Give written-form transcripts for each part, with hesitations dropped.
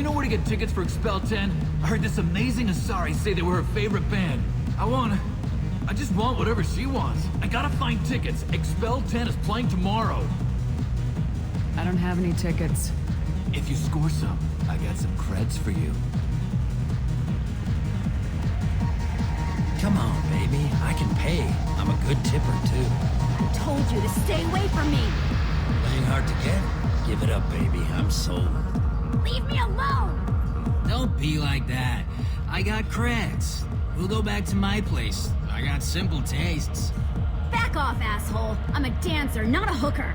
you know where to get tickets for Expel 10? I heard this amazing Asari say they were her favorite band. I just want whatever she wants. I gotta find tickets. Expel 10 is playing tomorrow. I don't have any tickets. If you score some, I got some creds for you. Come on, baby. I can pay. I'm a good tipper, too. I told you to stay away from me! Playing hard to get? Give it up, baby. I'm sold. Leave me alone! Don't be like that. I got creds. We'll go back to my place. I got simple tastes. Back off, asshole! I'm a dancer, not a hooker!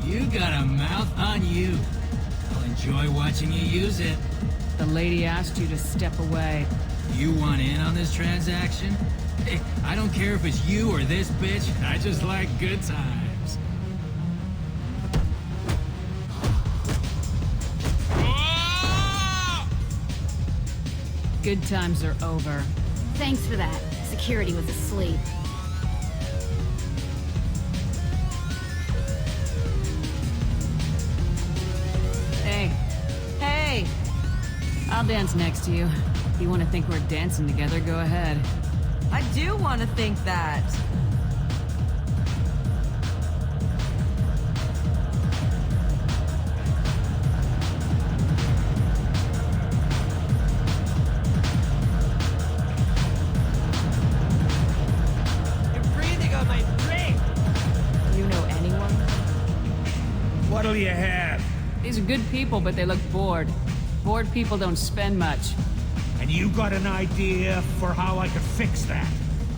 You got a mouth on you. I'll enjoy watching you use it. The lady asked you to step away. You want in on this transaction? Hey, I don't care if it's you or this bitch. I just like good times. Good times are over. Thanks for that. Security was asleep. Hey. Hey! I'll dance next to you. If you want to think we're dancing together, go ahead. I do want to think that. You're breathing on my drink! You know anyone? What'll you have? These are good people, but they look bored. Bored people don't spend much. And you got an idea for how I could fix that?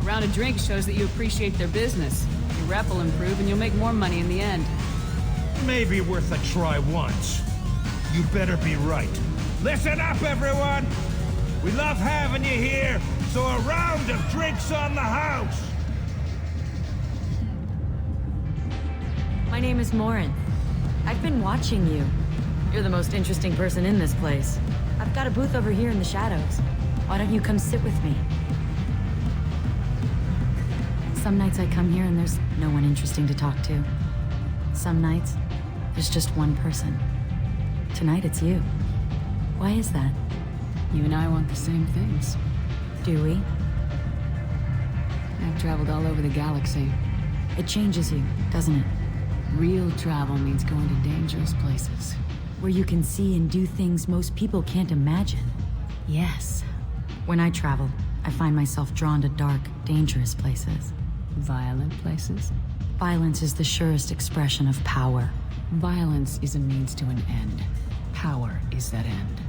A round of drinks shows that you appreciate their business. Your rep will improve and you'll make more money in the end. Maybe worth a try once. You better be right. Listen up, everyone! We love having you here, so a round of drinks on the house! My name is Morin. I've been watching you. You're the most interesting person in this place. I've got a booth over here in the shadows. Why don't you come sit with me? Some nights I come here and there's no one interesting to talk to. Some nights, there's just one person. Tonight it's you. Why is that? You and I want the same things. Do we? I've traveled all over the galaxy. It changes you, doesn't it? Real travel means going to dangerous places. Where you can see and do things most people can't imagine. Yes. When I travel, I find myself drawn to dark, dangerous places. Violent places? Violence is the surest expression of power. Violence is a means to an end. Power is that end.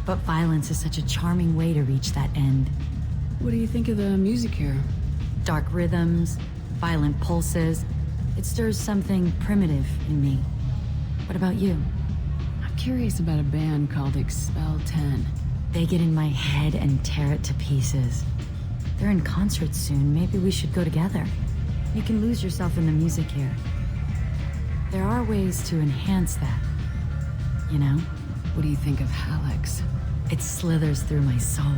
But violence is such a charming way to reach that end. What do you think of the music here? Dark rhythms, violent pulses. It stirs something primitive in me. What about you? I'm curious about a band called Expel 10. They get in my head and tear it to pieces. They're in concert soon. Maybe we should go together. You can lose yourself in the music here. There are ways to enhance that. You know? What do you think of Hallex? It slithers through my soul.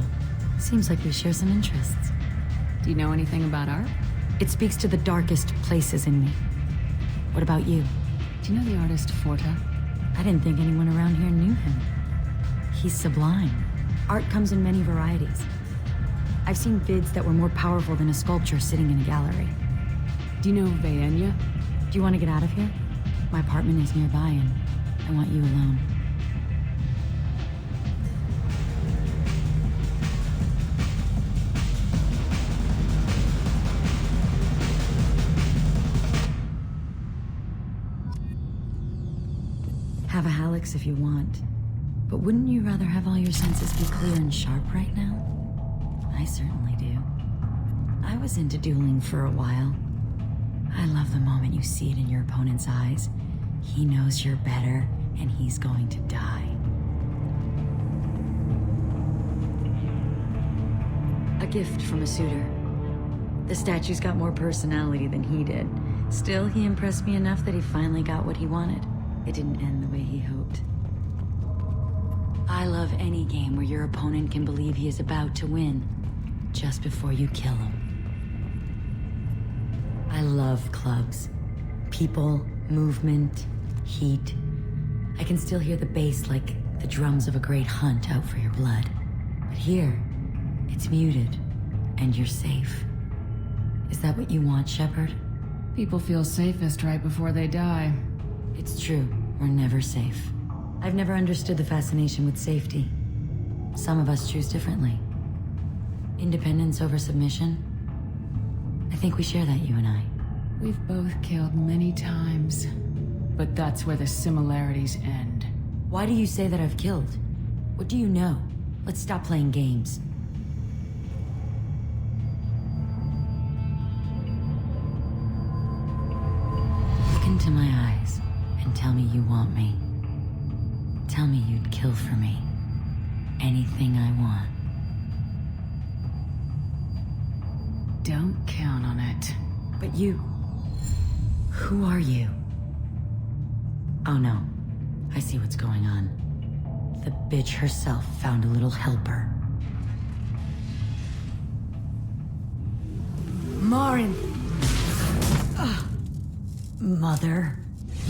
Seems like we share some interests. Do you know anything about art? It speaks to the darkest places in me. What about you? Do you know the artist Forta? I didn't think anyone around here knew him. He's sublime. Art comes in many varieties. I've seen vids that were more powerful than a sculpture sitting in a gallery. Do you know Vaenya? Do you want to get out of here? My apartment is nearby and I want you alone. Have a Hallex if you want. But wouldn't you rather have all your senses be clear and sharp right now? I certainly do. I was into dueling for a while. I love the moment you see it in your opponent's eyes. He knows you're better, and he's going to die. A gift from a suitor. The statue's got more personality than he did. Still, he impressed me enough that he finally got what he wanted. It didn't end the way he hoped. I love any game where your opponent can believe he is about to win, just before you kill him. I love clubs. People, movement, heat. I can still hear the bass like the the drums of a great hunt out for your blood. But here, it's muted, and you're safe. Is that what you want, Shepard? People feel safest right before they die. It's true, we're never safe. I've never understood the fascination with safety. Some of us choose differently. Independence over submission? I think we share that, you and I. We've both killed many times, but that's where the similarities end. Why do you say that I've killed? What do you know? Let's stop playing games. Look into my eyes and tell me you want me. Tell me you'd kill for me. Anything I want. Don't count on it. But you... Who are you? Oh no. I see what's going on. The bitch herself found a little helper. Morin, Mother.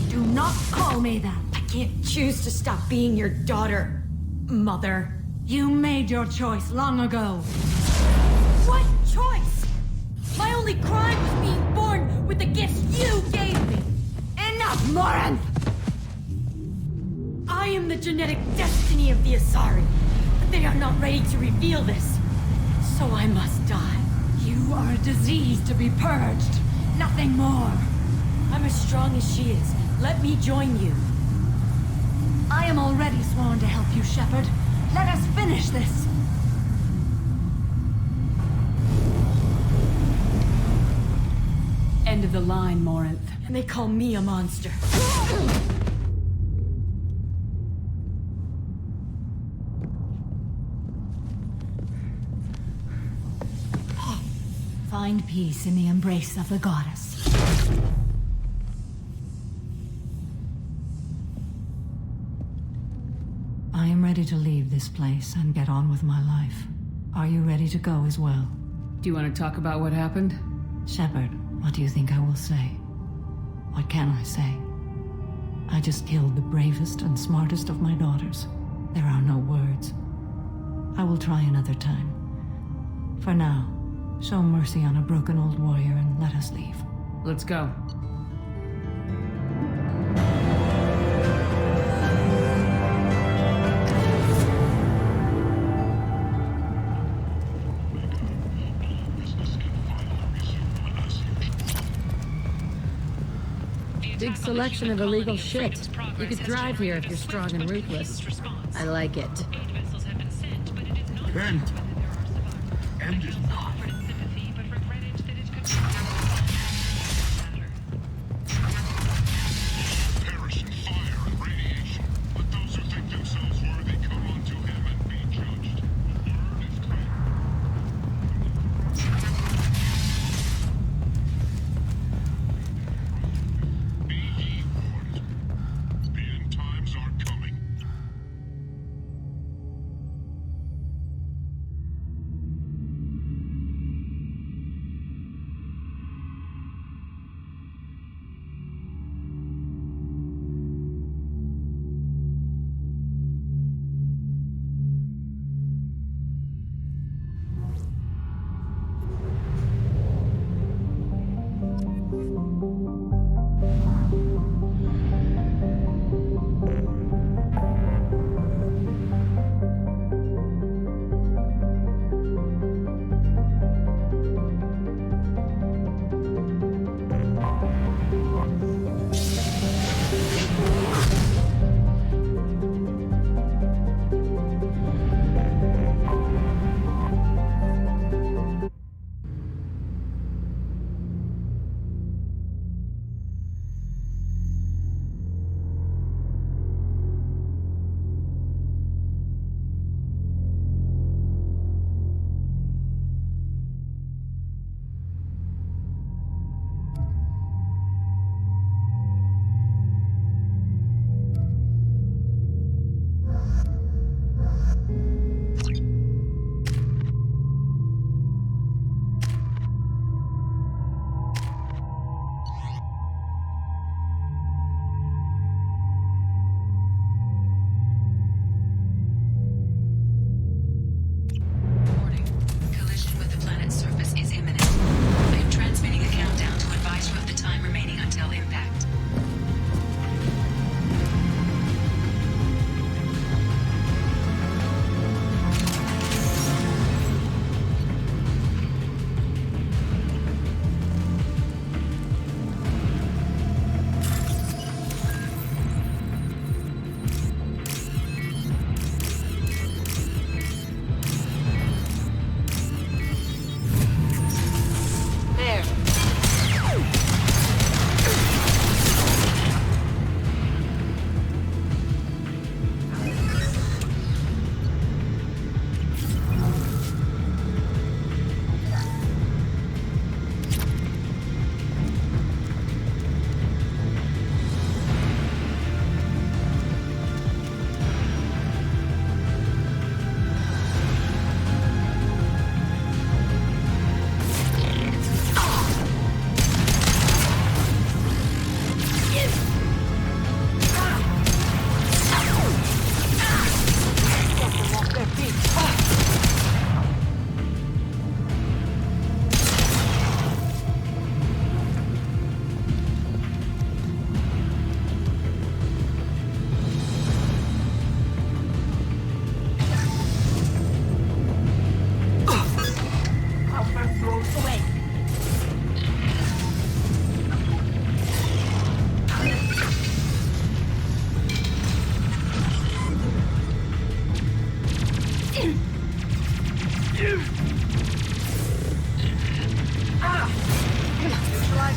do not call me that. I can't choose to stop being your daughter, Mother. You made your choice long ago. What choice? My only crime was being born with the gifts you gave me. Enough, Morin! I am the genetic destiny of the Asari, but they are not ready to reveal this. So I must die. You are a disease to be purged. Nothing more. I'm as strong as she is. Let me join you. I am already sworn to help you, Shepard. Let us finish this. End of the line, Morinth. And they call me a monster. Find peace in the embrace of the goddess. I am ready to leave this place and get on with my life. Are you ready to go as well? Do you want to talk about what happened? Shepard, what do you think I will say? What can I say? I just killed the bravest and smartest of my daughters. There are no words. I will try another time. For now, show mercy on a broken old warrior and let us leave. Let's go. Big selection of illegal shit. You could thrive here if you're strong and ruthless. I like it. Ben. End is not. Perish in fire and radiation. Let those who think themselves worthy come unto him and be judged. Word is clear. Be ye warned. The end times are coming.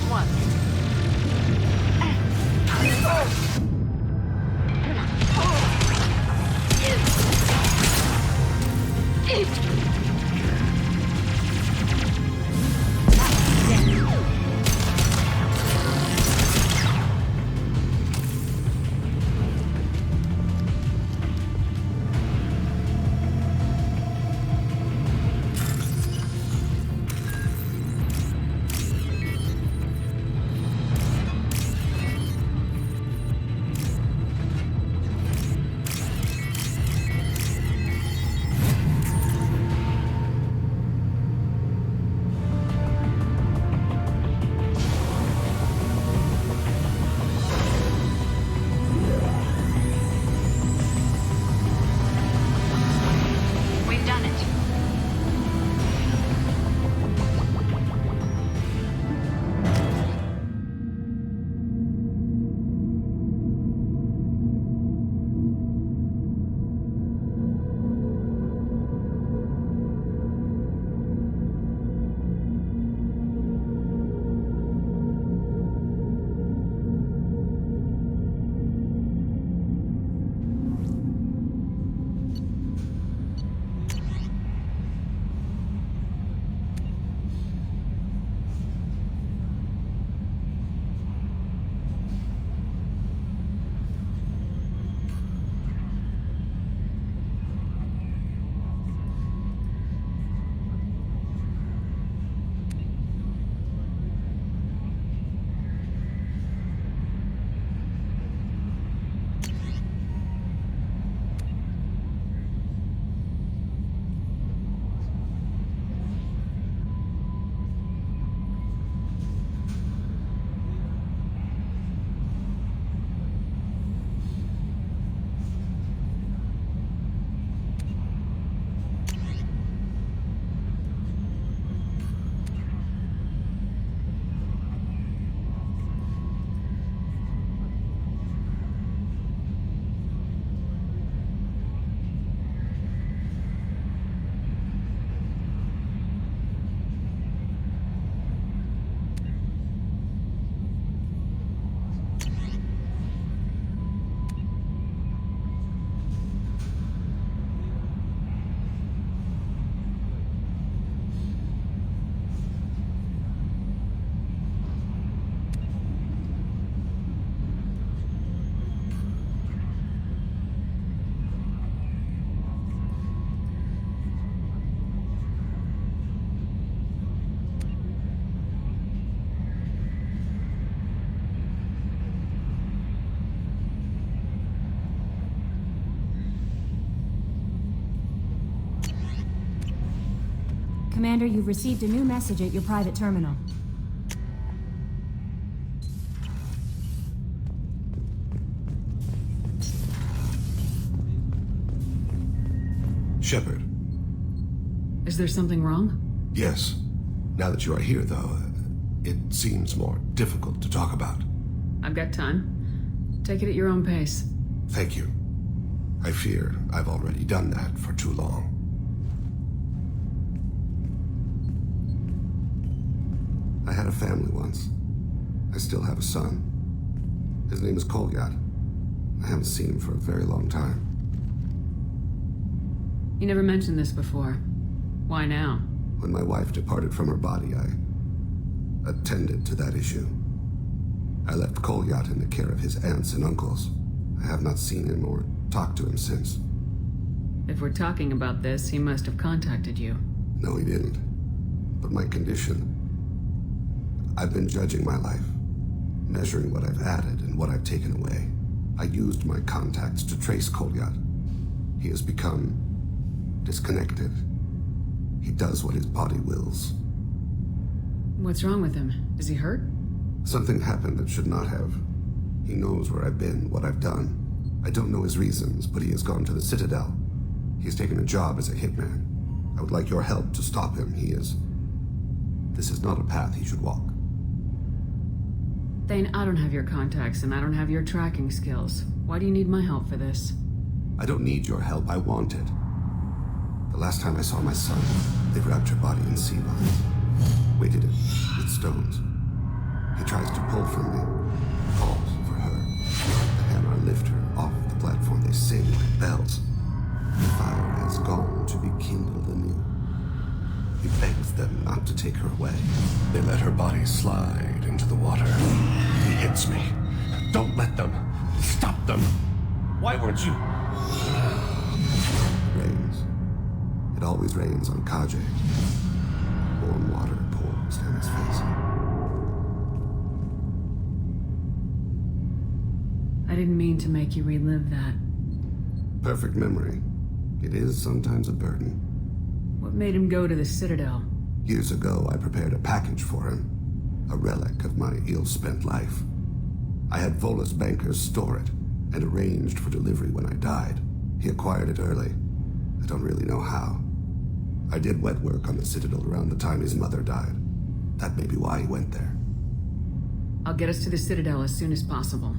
Next one. We've done it. Commander, you've received a new message at your private terminal. Shepard. Is there something wrong? Yes. Now that you are here, though, it seems more difficult to talk about. I've got time. Take it at your own pace. Thank you. I fear I've already done that for too long. I had a family once. I still have a son. His name is Kolyat. I haven't seen him for a very long time. You never mentioned this before. Why now? When my wife departed from her body, I attended to that issue. I left Kolyat in the care of his aunts and uncles. I have not seen him or talked to him since. If we're talking about this, he must have contacted you. No, he didn't. But my condition... I've been judging my life, measuring what I've added and what I've taken away. I used my contacts to trace Kolyat. He has become disconnected. He does what his body wills. What's wrong with him? Is he hurt? Something happened that should not have. He knows where I've been, what I've done. I don't know his reasons, but he has gone to the Citadel. He's taken a job as a hitman. I would like your help to stop him. This is not a path he should walk. Thane, I don't have your contacts and I don't have your tracking skills. Why do you need my help for this? I don't need your help. I want it. The last time I saw my son, they wrapped your body in sea lines, weighted it with stones. tries to pull from me, calls for her. The Hammer lift her off the platform. They sing like bells. The fire has gone to be kindled anew. He begs them not to take her away. They let her body slide into the water. He hits me. Don't let them. Stop them. Why weren't you? It rains. It always rains on Kaje. Warm water pours down his face. I didn't mean to make you relive that. Perfect memory. It is sometimes a burden. What made him go to the Citadel? Years ago, I prepared a package for him. A relic of my ill-spent life. I had Volus bankers store it, and arranged for delivery when I died. He acquired it early. I don't really know how. I did wet work on the Citadel around the time his mother died. That may be why he went there. I'll get us to the Citadel as soon as possible.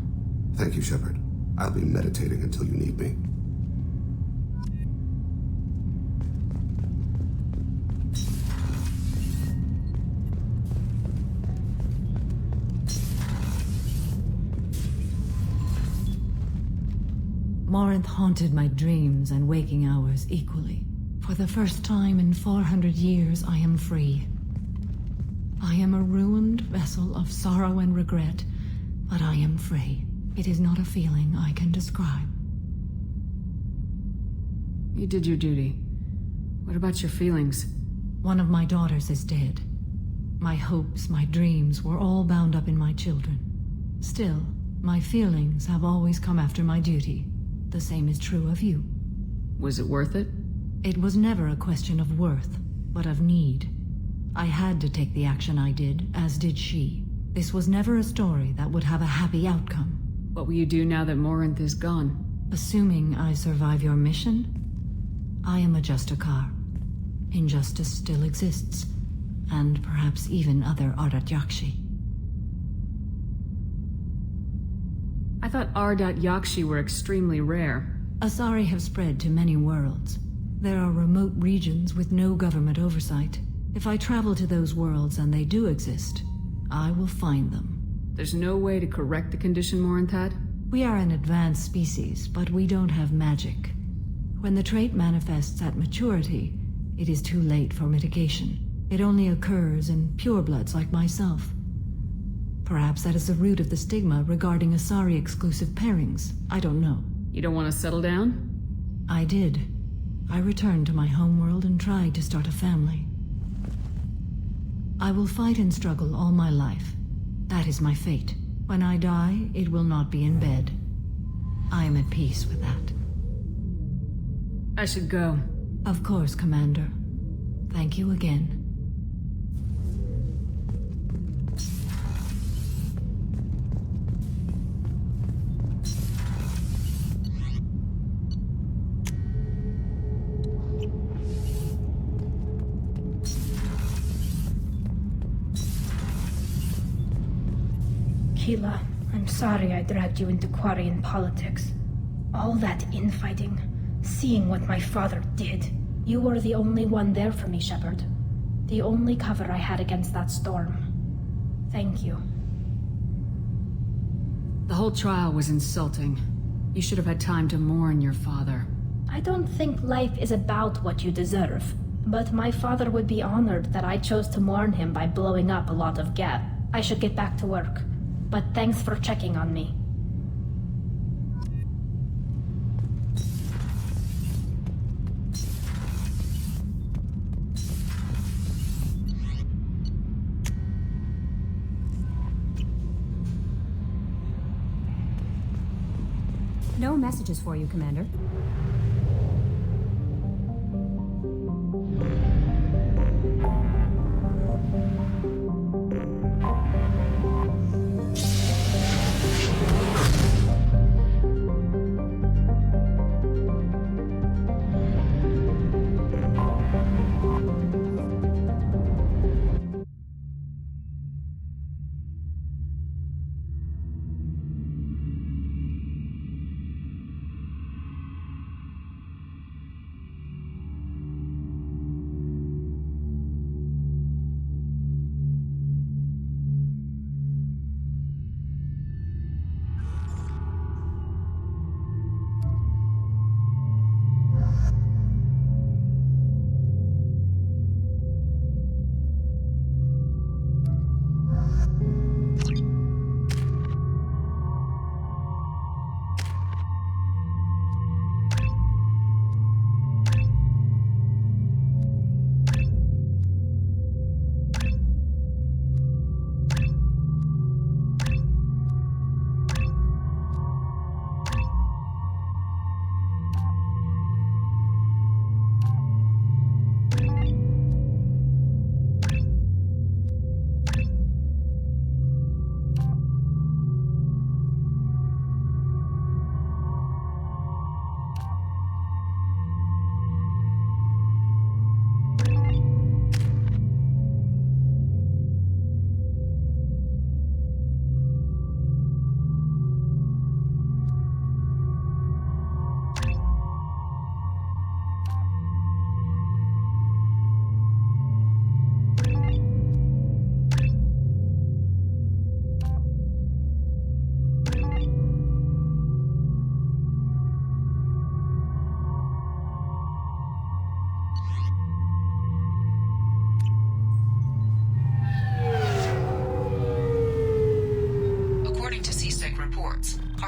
Thank you, Shepard. I'll be meditating until you need me. Morinth haunted my dreams and waking hours equally. For the first time in 400 years, I am free. I am a ruined vessel of sorrow and regret, but I am free. It is not a feeling I can describe. You did your duty. What about your feelings? One of my daughters is dead. My hopes, my dreams were all bound up in my children. Still, my feelings have always come after my duty. The same is true of you. Was it worth it? It was never a question of worth, but of need. I had to take the action I did, as did she. This was never a story that would have a happy outcome. What will you do now that Morinth is gone? Assuming I survive your mission, I am a Justicar. Injustice still exists, and perhaps even other Ardat Yakshi. I thought Ardat Yakshi were extremely rare. Asari have spread to many worlds. There are remote regions with no government oversight. If I travel to those worlds and they do exist, I will find them. There's no way to correct the condition Morinth had? We are an advanced species, but we don't have magic. When the trait manifests at maturity, it is too late for mitigation. It only occurs in purebloods like myself. Perhaps that is the root of the stigma regarding Asari-exclusive pairings. I don't know. You don't want to settle down? I did. I returned to my homeworld and tried to start a family. I will fight and struggle all my life. That is my fate. When I die, it will not be in bed. I am at peace with that. I should go. Of course, Commander. Thank you again. Keela, I'm sorry I dragged you into Quarian politics. All that infighting, seeing what my father did. You were the only one there for me, Shepard. The only cover I had against that storm. Thank you. The whole trial was insulting. You should have had time to mourn your father. I don't think life is about what you deserve, but my father would be honored that I chose to mourn him by blowing up a lot of Geth. I should get back to work. But thanks for checking on me. No messages for you, Commander.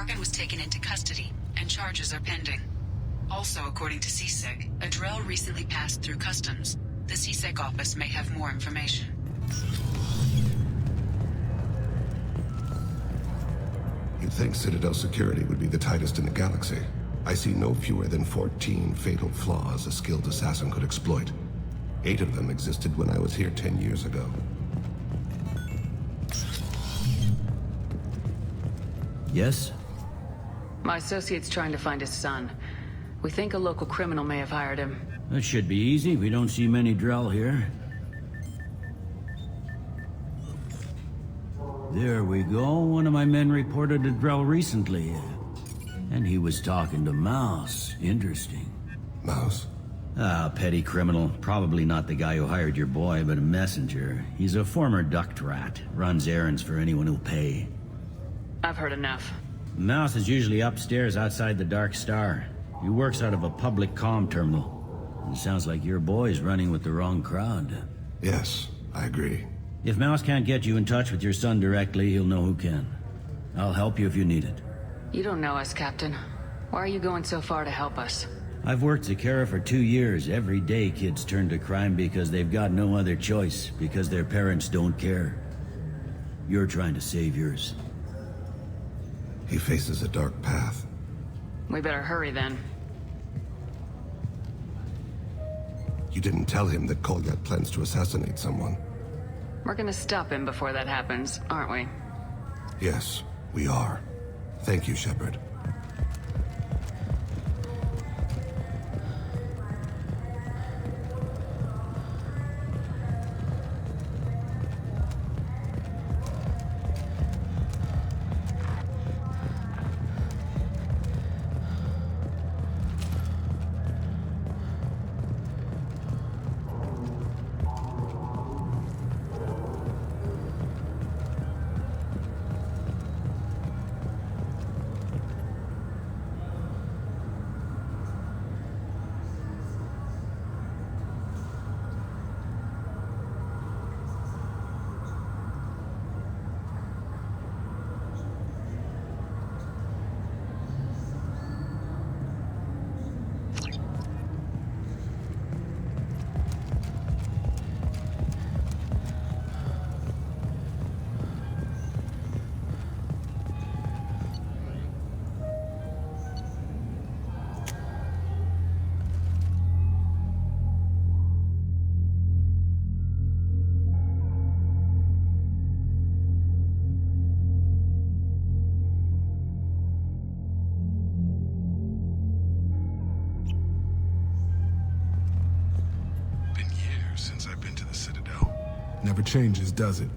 Tarkin was taken into custody, and charges are pending. Also, according to CSEC, Adrel recently passed through customs. The CSEC office may have more information. You'd think Citadel security would be the tightest in the galaxy. I see no fewer than 14 fatal flaws a skilled assassin could exploit. 8 of them existed when I was here 10 years ago. Yes? My associate's trying to find his son. We think a local criminal may have hired him. That should be easy. We don't see many Drell here. There we go. One of my men reported a Drell recently. And he was talking to Mouse. Interesting. Mouse? Ah, petty criminal. Probably not the guy who hired your boy, but a messenger. He's a former duct rat. Runs errands for anyone who'll pay. I've heard enough. Mouse is usually upstairs outside the Dark Star. He works out of a public comm terminal. It sounds like your boy's running with the wrong crowd. Yes, I agree. If Mouse can't get you in touch with your son directly, he'll know who can. I'll help you if you need it. You don't know us, Captain. Why are you going so far to help us? I've worked Zakera for 2 years. Every day kids turn to crime because they've got no other choice, because their parents don't care. You're trying to save yours. He faces a dark path. We better hurry then. You didn't tell him that Kolyat plans to assassinate someone. We're gonna stop him before that happens, aren't we? Yes, we are. Thank you, Shepard. Never changes, does it?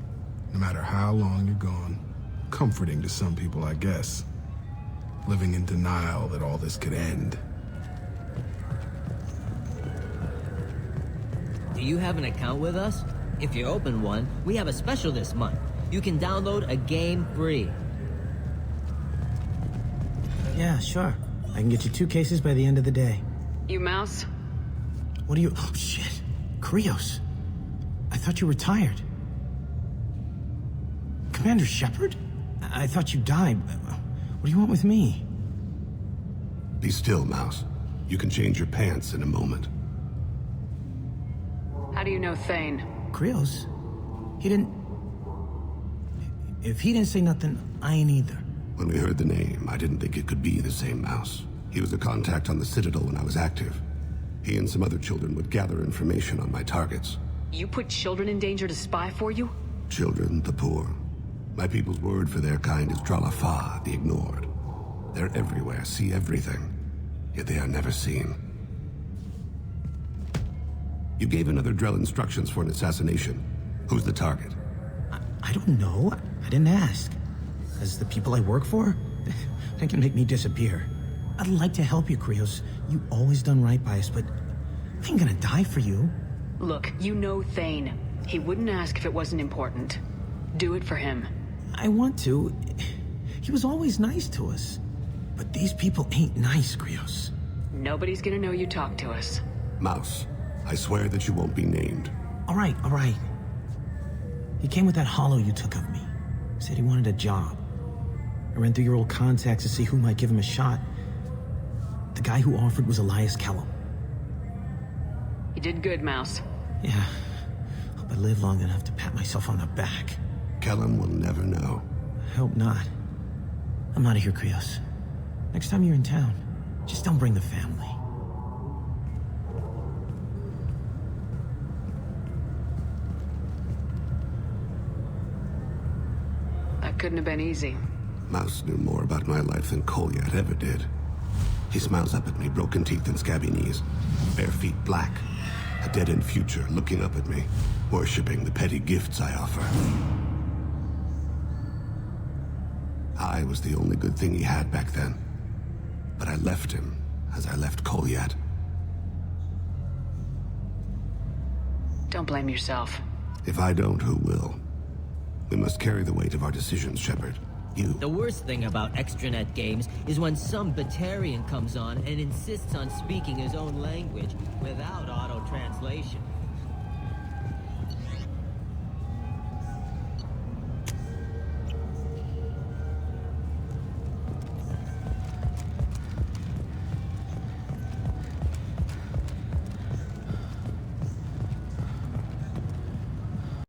No matter how long you're gone. Comforting to some people, I guess. Living in denial that all this could end. Do you have an account with us? If you open one, we have a special this month. You can download a game free. Yeah, sure. I can get you 2 cases by the end of the day. You Mouse? What do you... Oh, shit. Krios. I thought you retired. Commander Shepard? I thought you died. What do you want with me? Be still, Mouse. You can change your pants in a moment. How do you know Thane? Krios? He didn't... If he didn't say nothing, I ain't either. When we heard the name, I didn't think it could be the same Mouse. He was a contact on the Citadel when I was active. He and some other children would gather information on my targets. You put children in danger to spy for you? Children, the poor. My people's word for their kind is Dralafa, the ignored. They're everywhere, see everything, yet they are never seen. You gave another Drell instructions for an assassination. Who's the target? I don't know. I didn't ask. As the people I work for, they can make me disappear. I'd like to help you, Krios. You always done right by us, but I ain't gonna die for you. Look, you know Thane. He wouldn't ask if it wasn't important. Do it for him. I want to. He was always nice to us. But these people ain't nice, Krios. Nobody's gonna know you talked to us. Mouse, I swear that you won't be named. All right, all right. He came with that hollow you took of me. Said he wanted a job. I ran through your old contacts to see who might give him a shot. The guy who offered was Elias Kellum. You did good, Mouse. Yeah. Hope I live long enough to pat myself on the back. Kellum will never know. I hope not. I'm out of here, Krios. Next time you're in town, just don't bring the family. That couldn't have been easy. Mouse knew more about my life than Kolyat ever did. He smiles up at me, broken teeth and scabby knees. Bare feet black. A dead-end future looking up at me, worshipping the petty gifts I offer. I was the only good thing he had back then. But I left him, as I left Kolyat. Don't blame yourself. If I don't, who will? We must carry the weight of our decisions, Shepard. You. The worst thing about extranet games is when some Batarian comes on and insists on speaking his own language without auto-translation.